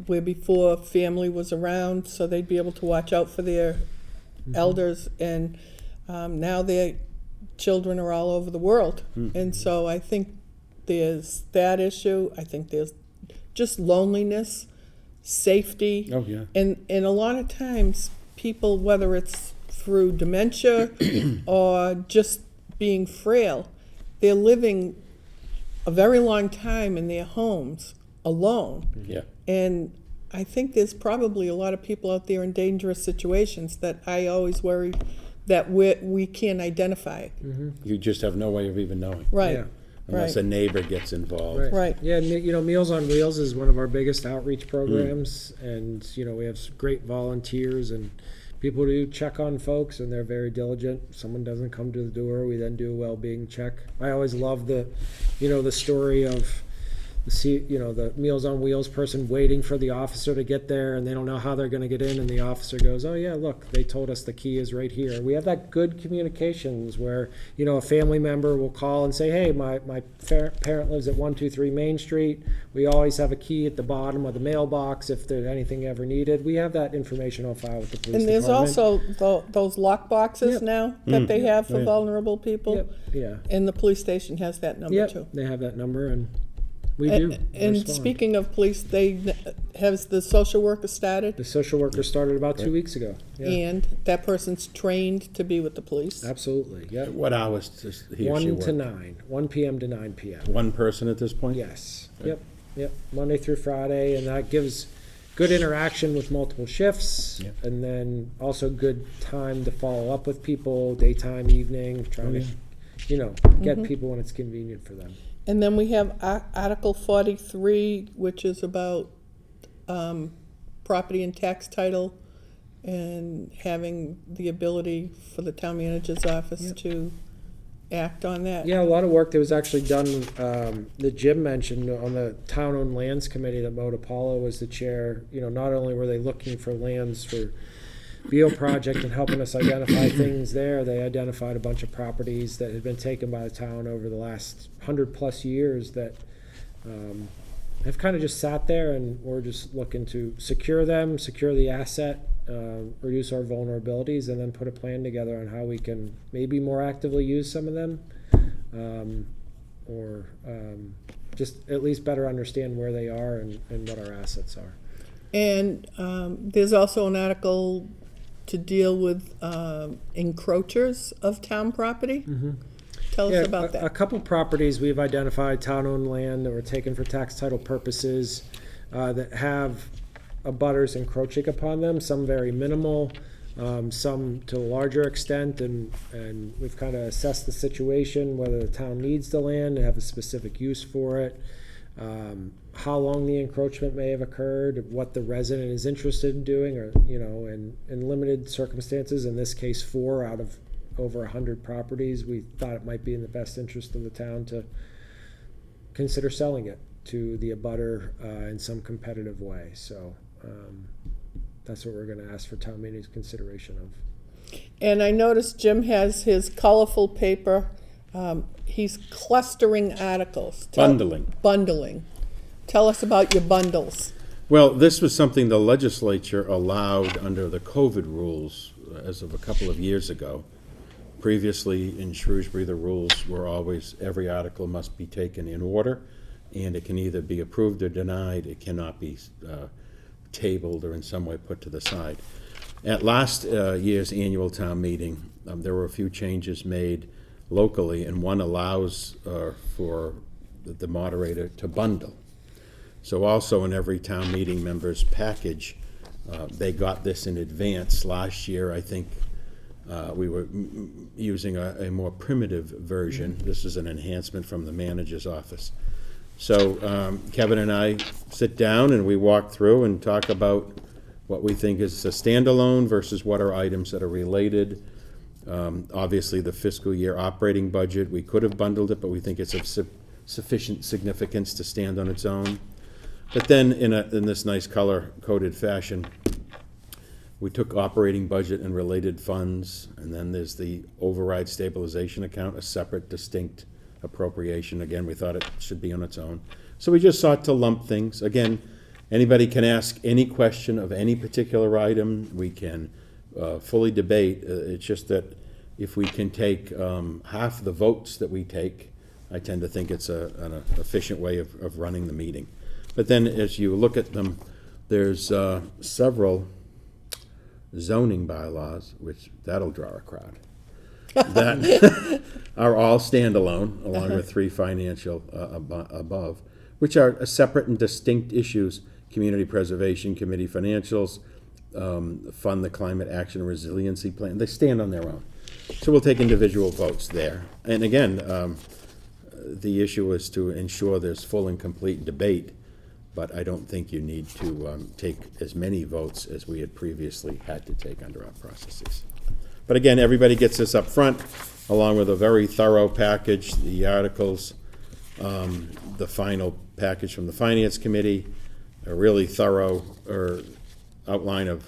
Where before family was around, so they'd be able to watch out for their elders, and now their children are all over the world. And so I think there's that issue. I think there's just loneliness, safety. Oh, yeah. And a lot of times people, whether it's through dementia or just being frail, they're living a very long time in their homes alone. Yeah. And I think there's probably a lot of people out there in dangerous situations that I always worry that we can't identify. You just have no way of even knowing. Right. Yeah. Unless a neighbor gets involved. Right. Yeah, Meals on Wheels is one of our biggest outreach programs, and we have great volunteers and people do check on folks, and they're very diligent. Someone doesn't come to the door, we then do a well-being check. I always love the story of the Meals on Wheels person waiting for the officer to get there, and they don't know how they're going to get in, and the officer goes, "Oh yeah, look, they told us the key is right here." We have that good communications where a family member will call and say, "Hey, my parent lives at 123 Main Street. We always have a key at the bottom of the mailbox if there's anything ever needed." We have that information on file with the police And there's department. also those lock boxes Yep. now that they have for Right. vulnerable people. Yep. Yeah. And the police station has that number Yep. too. They have that number, and we do. And respond. speaking of police, has the social worker started? The social worker started about 2 weeks ago. Yeah. And that person's trained to be with the police? Absolutely. Yep. What hours does he or 1 she to work? 9, 1 p.m. to 9 p.m. One person at this point? Yes. Yep. Monday through Friday, and that gives good interaction with multiple shifts, Yep. and then also good time to follow up with people, daytime, evening, trying to, get people when it's convenient for them. And then we have Article 43, which is about property and tax title and having the ability for the town manager's office to act on that. Yeah, a lot of work that was actually done, that Jim mentioned on the Town-Owned Lands Committee that Mo DiPaolo was the chair. Not only were they looking for lands for Beal project and helping us identify things there, they identified a bunch of properties that had been taken by the town over the last 100+ years that have kind of just sat there, and we're just looking to secure them, secure the asset, reduce our vulnerabilities, and then put a plan together on how we can maybe more actively use some of them, or just at least better understand where they are and what our assets are. And there's also an article to deal with encroachers of town property. Tell us about that. A couple properties we've identified, town-owned land that were taken for tax title purposes, that have abutters encroaching upon them, some very minimal, some to a larger extent, and we've kind of assessed the situation, whether the town needs the land and have a specific use for it, how long the encroachment may have occurred, what the resident is interested in doing, or in limited circumstances, in this case 4 out of over 100 properties, we thought it might be in the best interest of the town to consider selling it to the abutter in some competitive way. So that's what we're going to ask for town meeting's consideration of. And I noticed Jim has his colorful paper. He's clustering articles. Bundling. Bundling. Tell us about your bundles. Well, this was something the legislature allowed under the COVID rules as of a couple of years ago. Previously in Shrewsbury, the rules were always every article must be taken in order, and it can either be approved or denied. It cannot be tabled or in some way put to the side. At last year's annual town meeting, there were a few changes made locally, and one allows for the moderator to bundle. So also in every town meeting member's package, they got this in advance. Last year, I think we were using a more primitive version. This is an enhancement from the manager's office. So Kevin and I sit down and we walk through and talk about what we think is a standalone versus what are items that are related. Obviously, the fiscal year operating budget, we could have bundled it, but we think it's of sufficient significance to stand on its own. But then in this nice color-coded fashion, we took operating budget and related funds, and then there's the override stabilization account, a separate, distinct appropriation. Again, we thought it should be on its own. So we just sought to lump things. Again, anybody can ask any question of any particular item. We can fully debate. It's just that if we can take half the votes that we take, I tend to think it's an efficient way of running the meeting. But then as you look at them, there's several zoning bylaws, which that'll draw a crowd, that are all standalone, along with 3 financial above, which are separate and distinct issues: community preservation committee financials, fund the climate action and resiliency plan. They stand on their own. So we'll take individual votes there. And again, the issue is to ensure there's full and complete debate, but I don't think you need to take as many votes as we had previously had to take under our processes. But again, everybody gets this up front, along with a very thorough package, the articles, the final package from the Finance Committee, a really thorough outline of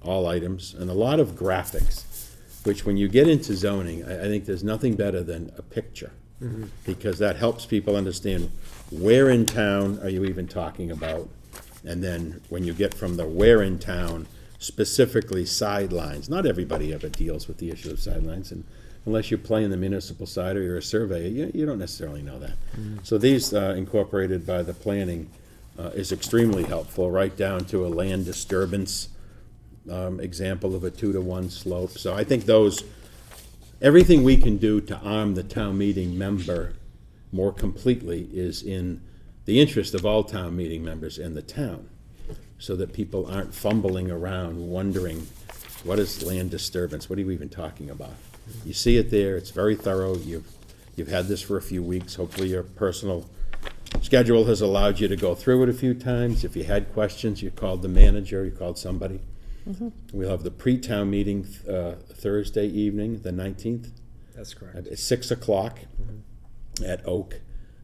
all items, and a lot of graphics, which when you get into zoning, I think there's nothing better than a picture, because that helps people understand where in town are you even talking about, and then when you get from the where in town, specifically sidelines. Not everybody ever deals with the issue of sidelines, and unless you play in the municipal side or you're a surveyor, you don't necessarily know that. So these incorporated by the planning is extremely helpful, right down to a land disturbance example of a 2-to-1 slope. So I think everything we can do to arm the town meeting member more completely is in the interest of all town meeting members and the town, so that people aren't fumbling around wondering, what is land disturbance? What are you even talking about? You see it there. It's very thorough. You've had this for a few weeks. Hopefully your personal schedule has allowed you to go through it a few times. If you had questions, you called the manager, you called somebody. We'll have the pre-town meeting Thursday evening, the 19th. That's correct. At 6 o'clock at Oak.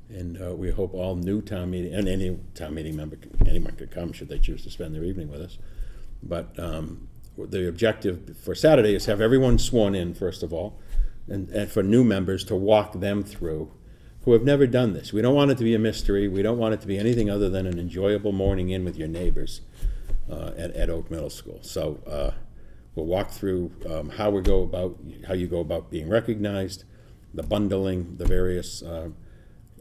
And we hope all new town meeting, and any town meeting member, anyone could come should they choose to spend their evening with us. But the objective for Saturday is have everyone sworn in, first of all, and for new members to walk them through who have never done this. We don't want it to be a mystery. We don't want it to be anything other than an enjoyable morning in with your neighbors at Oak Middle School. So we'll walk through how you go about being recognized, the bundling, the various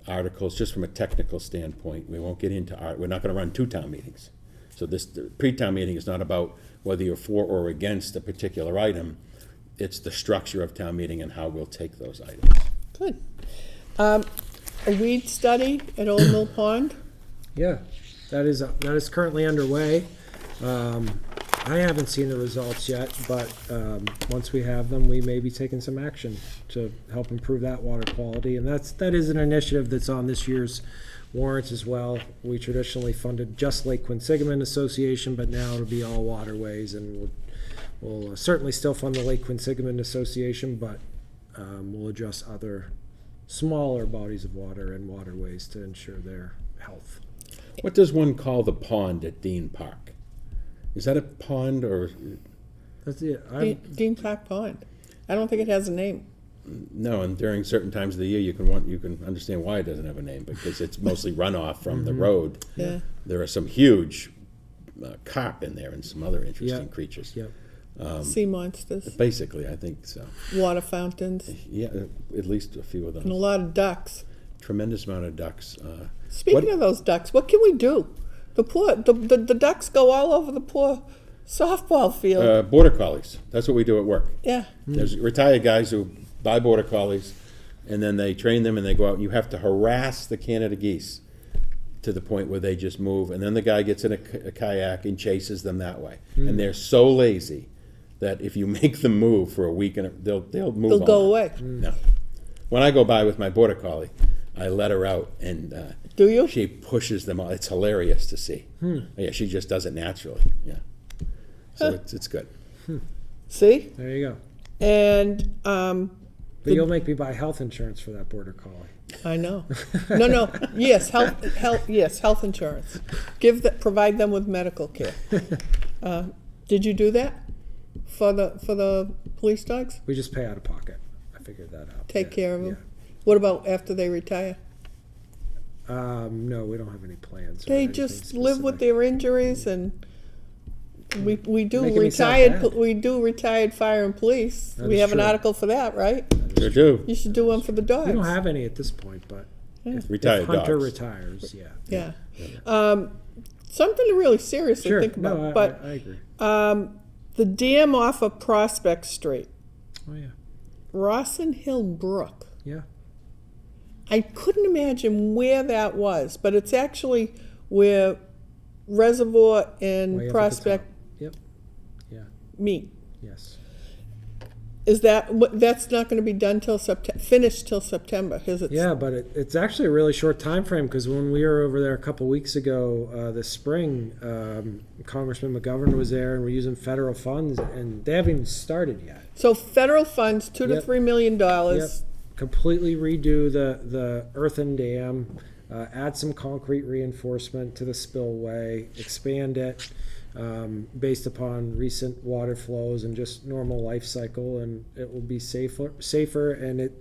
articles, just from a technical standpoint. We won't get into we're not going to run 2 town meetings. So the pre-town meeting is not about whether you're for or against a particular item. It's the structure of town meeting and how we'll take those items. Good. A weed study at Old Mill Pond? Yeah, that is currently underway. I haven't seen the results yet, but once we have them, we may be taking some action to help improve that water quality. And that is an initiative that's on this year's warrants as well. We traditionally funded just Lake Quinsigamond Association, but now it'll be all waterways, and we'll certainly still fund the Lake Quinsigamond Association, but we'll address other smaller bodies of water and waterways to ensure their health. What does one call the pond at Dean Park? Is that a pond or? That's it. Dean Park Pond. I don't think it has a name. No, and during certain times of the year, you can understand why it doesn't have a name, because it's mostly runoff from the road. Yeah. There are some huge carp in there and some other interesting creatures. Yep. Sea monsters, Basically, I think so. water fountains, Yeah, at least a few of and a those. lot of ducks. Tremendous amount of ducks. Speaking of those ducks, what can we do? The ducks go all over the poor softball field. Border collies. That's what we do at work. Yeah. There's retired guys who buy border collies, and then they train them, and they go out, and you have to harass the Canada geese to the point where they just move, and then the guy gets in a kayak and chases them that way. And they're so lazy that if you make them move for a week, and they'll move. They'll go on. away. No. When I go by with my border collie, I let her out, and Do you? she pushes them out. It's hilarious to see. Yeah, she just does it naturally. Yeah, so it's good. See? There you go. And But you'll make me buy health insurance for that border collie. I know. No. Yes, health insurance. Provide them with medical care. Did you do that for the police dogs? We just pay out of pocket. I figured that out. Take Yeah, care of them. What about after they retire? Yeah. No, we don't have any plans. or They anything just live with specific. their injuries, and we do Making me sound retired bad. we do retired fire and police. That We is have an true. article for that, right? Sure do. You should do one for the dogs. We don't have any at this point, but Retired if Hunter dogs. retires, yeah. Yeah. Something to really seriously Sure. think about. No, but I agree. the dam off of Prospect Street, Oh yeah. Rawson Hill Brook. Yeah. I couldn't imagine where that was, but it's actually where Reservoir and Way up at the Prospect top. Yep. Yeah. meet. Yes. Is that's not going to be done till finished till September? Is it? Yeah, but it's actually a really short time frame, because when we were over there a couple weeks ago this spring, Congressman McGovern was there, and we're using federal funds, and they haven't even started yet. So federal funds, $2 to Yep. $3 million. Yep. Completely redo the earthen dam, add some concrete reinforcement to the spillway, expand it based upon recent water flows and just normal life cycle, and it will be safer. And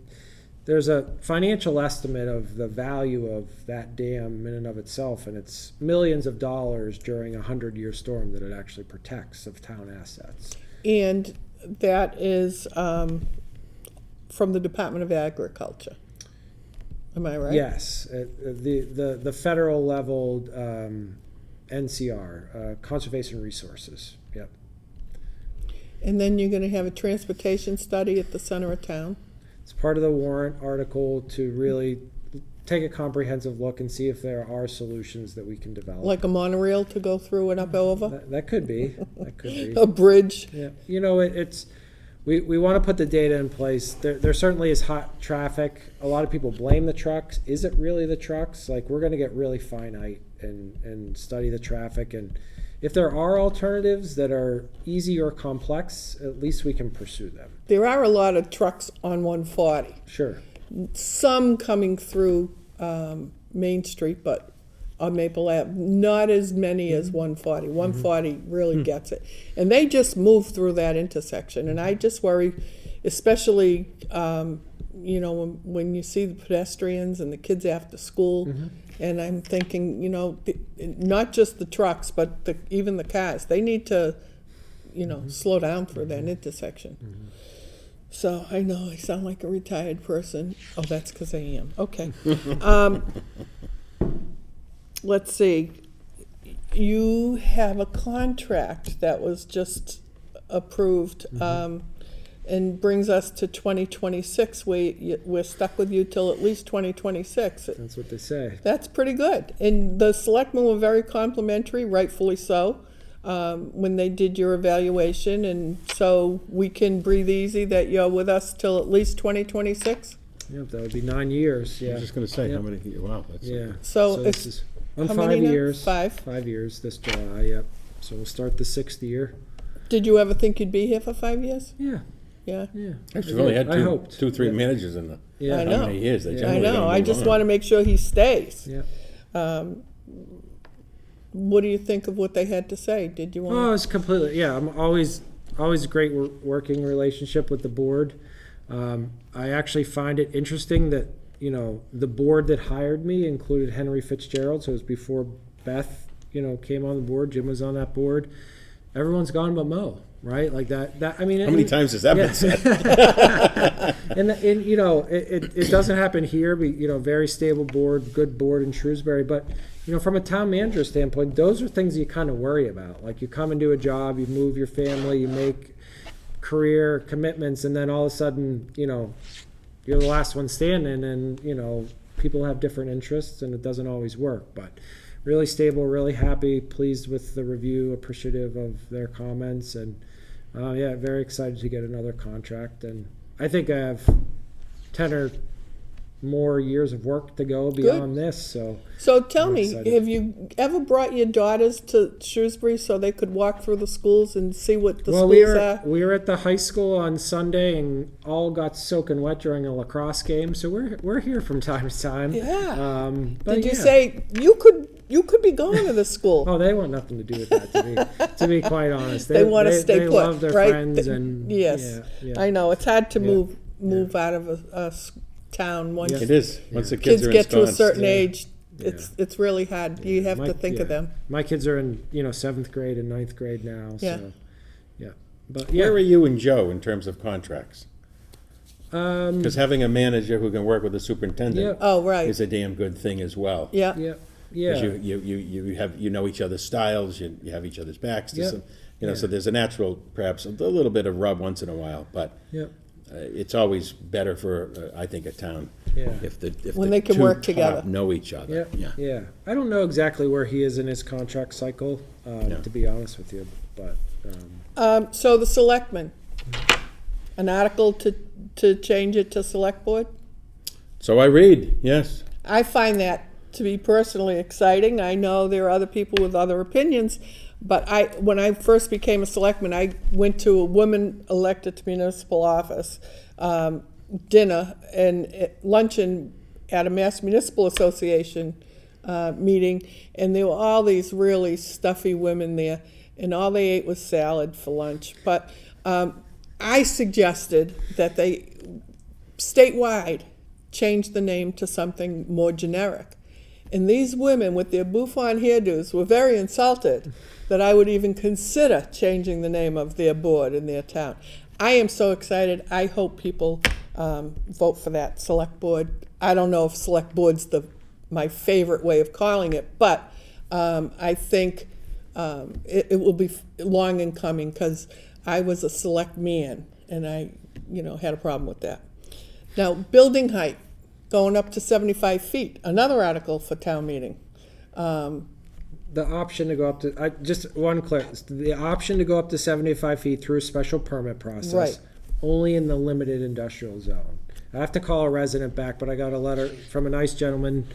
there's a financial estimate of the value of that dam in and of itself, and it's millions of dollars during a 100-year storm that it actually protects of town assets. And that is from the Department of Agriculture. Am I right? Yes, the federal level NCR, Conservation Resources. Yep. And then you're going to have a transportation study at the center of town. It's part of the warrant article to really take a comprehensive look and see if there are solutions that we can develop. Like a monorail to go through and up over? That could be. That could be. A bridge? Yeah. You know, we want to put the data in place. There certainly is hot traffic. A lot of people blame the trucks. Is it really the trucks? Like, we're going to get really finite and study the traffic. And if there are alternatives that are easy or complex, at least we can pursue them. There are a lot of trucks on 140. Sure. Some coming through Main Street, but on Maple Ave, not as many as 140. 140 really gets it. And they just move through that intersection. And I just worry, especially, when you see the pedestrians and the kids after school, and I'm thinking, not just the trucks, but even the cars, they need to, slow down through that intersection. So I know I sound like a retired person. Oh, that's because I am. Okay. Let's see. You have a contract that was just approved and brings us to 2026. We're stuck with you till at least 2026. That's what they say. That's pretty good. And the selectmen were very complimentary, rightfully so, when they did your evaluation. And so we can breathe easy that you're with us till at least 2026. Yep, that would be 9 years. I Yeah. was just going to say, Yep. how many, wow, that's. Yeah. So this it's is on how 5 many now? years. 5? 5 years this July. Yep. So we'll start the 6th year. Did you ever think you'd be here for 5 years? Yeah. Yeah. Yeah. Actually, we've only had I hoped. 2-3 Yeah. managers in the, Yeah. I how know. many years? They Yeah. I generally know. don't I move just on. want to make sure he stays. Yeah. What do you think of what they had to say? Did you Oh, want it's completely. Yeah. I'm always a great working relationship with the board. I actually find it interesting that, you know, the board that hired me included Henry Fitzgerald, so it was before Beth, you know, came on the board. Jim was on that board. Everyone's gone but Mo, right? Like that. I mean, How many times has that been said? and you know, it doesn't happen here, but, you know, very stable board, good board in Shrewsbury. But, you know, from a town manager standpoint, those are things you kind of worry about. Like, you come and do a job, you move your family, you make career commitments, and then all of a sudden, you know, you're the last one standing, and, you know, people have different interests, and it doesn't always work. But really stable, really happy, pleased with the review, appreciative of their comments, and yeah, very excited to get another contract. And I think I have 10 or more years of work to go beyond this. So tell I'm me, excited. have you ever brought your daughters to Shrewsbury so they could walk through the schools and see what the Well, schools are? we were at the high school on Sunday and all got soaking wet during a lacrosse game. So we're here from time to time. Yeah. But Did you yeah. say you could be going to the school? Oh, they want nothing to do with that. To be quite honest, They wanna stay They put, love their right? friends, and Yes, yeah. I know. It's hard to Yeah. move out of a town once It is. Once the kids kids are get to a ensconced. certain Yeah. age. It's really hard. You have to think of them. My kids are in 7th grade and 9th grade now. Yeah. So yeah, but yeah. Where are you and Joe in terms of contracts? Um, Because having a manager who can work with the superintendent Oh, right. is a damn good thing as well. Yeah. yeah, 'Cause yeah. you know each other's styles, you have each other's backs. Yeah. So there's a natural, perhaps a little bit of rub once in a while, but Yeah. it's always better for I think a town Yeah. if When the they can two work top together. know each other. Yeah. I don't know exactly where he is in his contract cycle, to be honest with you, but So the selectmen, an article to change it to select board? So I read, yes. I find that to be personally exciting. I know there are other people with other opinions, but when I first became a selectman, I went to a woman elected to municipal office dinner and luncheon at a Mass Municipal Association meeting, and there were all these really stuffy women there, and all they ate was salad for lunch. But I suggested that they statewide change the name to something more generic. And these women with their bouffant hairdos were very insulted that I would even consider changing the name of their board in their town. I am so excited. I hope people vote for that select board. I don't know if select board's my favorite way of calling it, but I think it will be long in coming, because I was a select man and I had a problem with that. Now, building height, going up to 75 feet, another article for town meeting. the option to go up to, the option to go up to 75 feet through a special permit process. Right. Only in the limited industrial zone. I have to call a resident back, but I got a letter from a nice gentleman,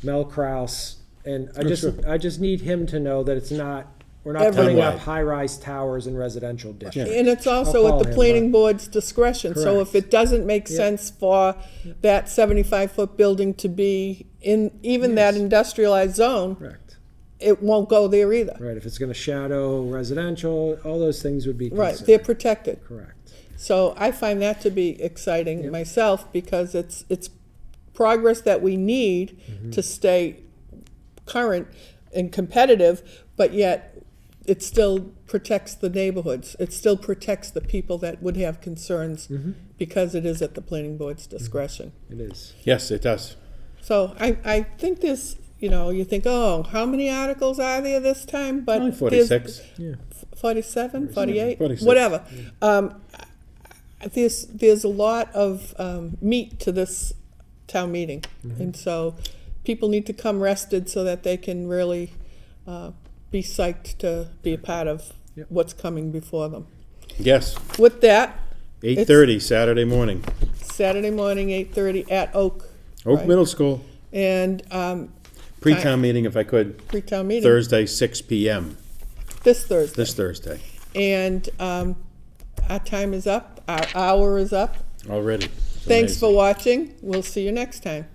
Mel Kraus, and I just need him to know that it's not, we're not putting Townwide. up high-rise towers in residential districts. And it's also I'll at the call him, planning board's discretion. So Correct. if it doesn't make Yep. sense for that 75-foot building to be in even that Yes. industrialized zone, Correct. it won't go there either. Right, if it's gonna shadow residential, all those things would be Right, considered. they're protected. Correct. So I find that to be exciting Yep. myself, because it's progress that we need Mm-hmm. to stay current and competitive, but yet it still protects the neighborhoods. It still protects the people that would have concerns, Mm-hmm. because it is at the planning board's discretion. It is. Yes, it does. So I think this, you think, oh, how many articles are there this time? But Only there's 46. Yeah. 47, 48, 46. whatever. There's a lot of meat to this town meeting, and so people need to come rested so that they can really be psyched to be a part of Yep. what's coming before them. Yes, With that, 8:30 Saturday morning. Saturday morning, 8:30 at Oak. Oak Right. Middle School. And Pre-town meeting, if I could, pre-town meeting Thursday, 6 p.m. this Thursday. this Thursday And our time is up. Our hour is up. already. It's Thanks amazing. for watching. We'll see you next time.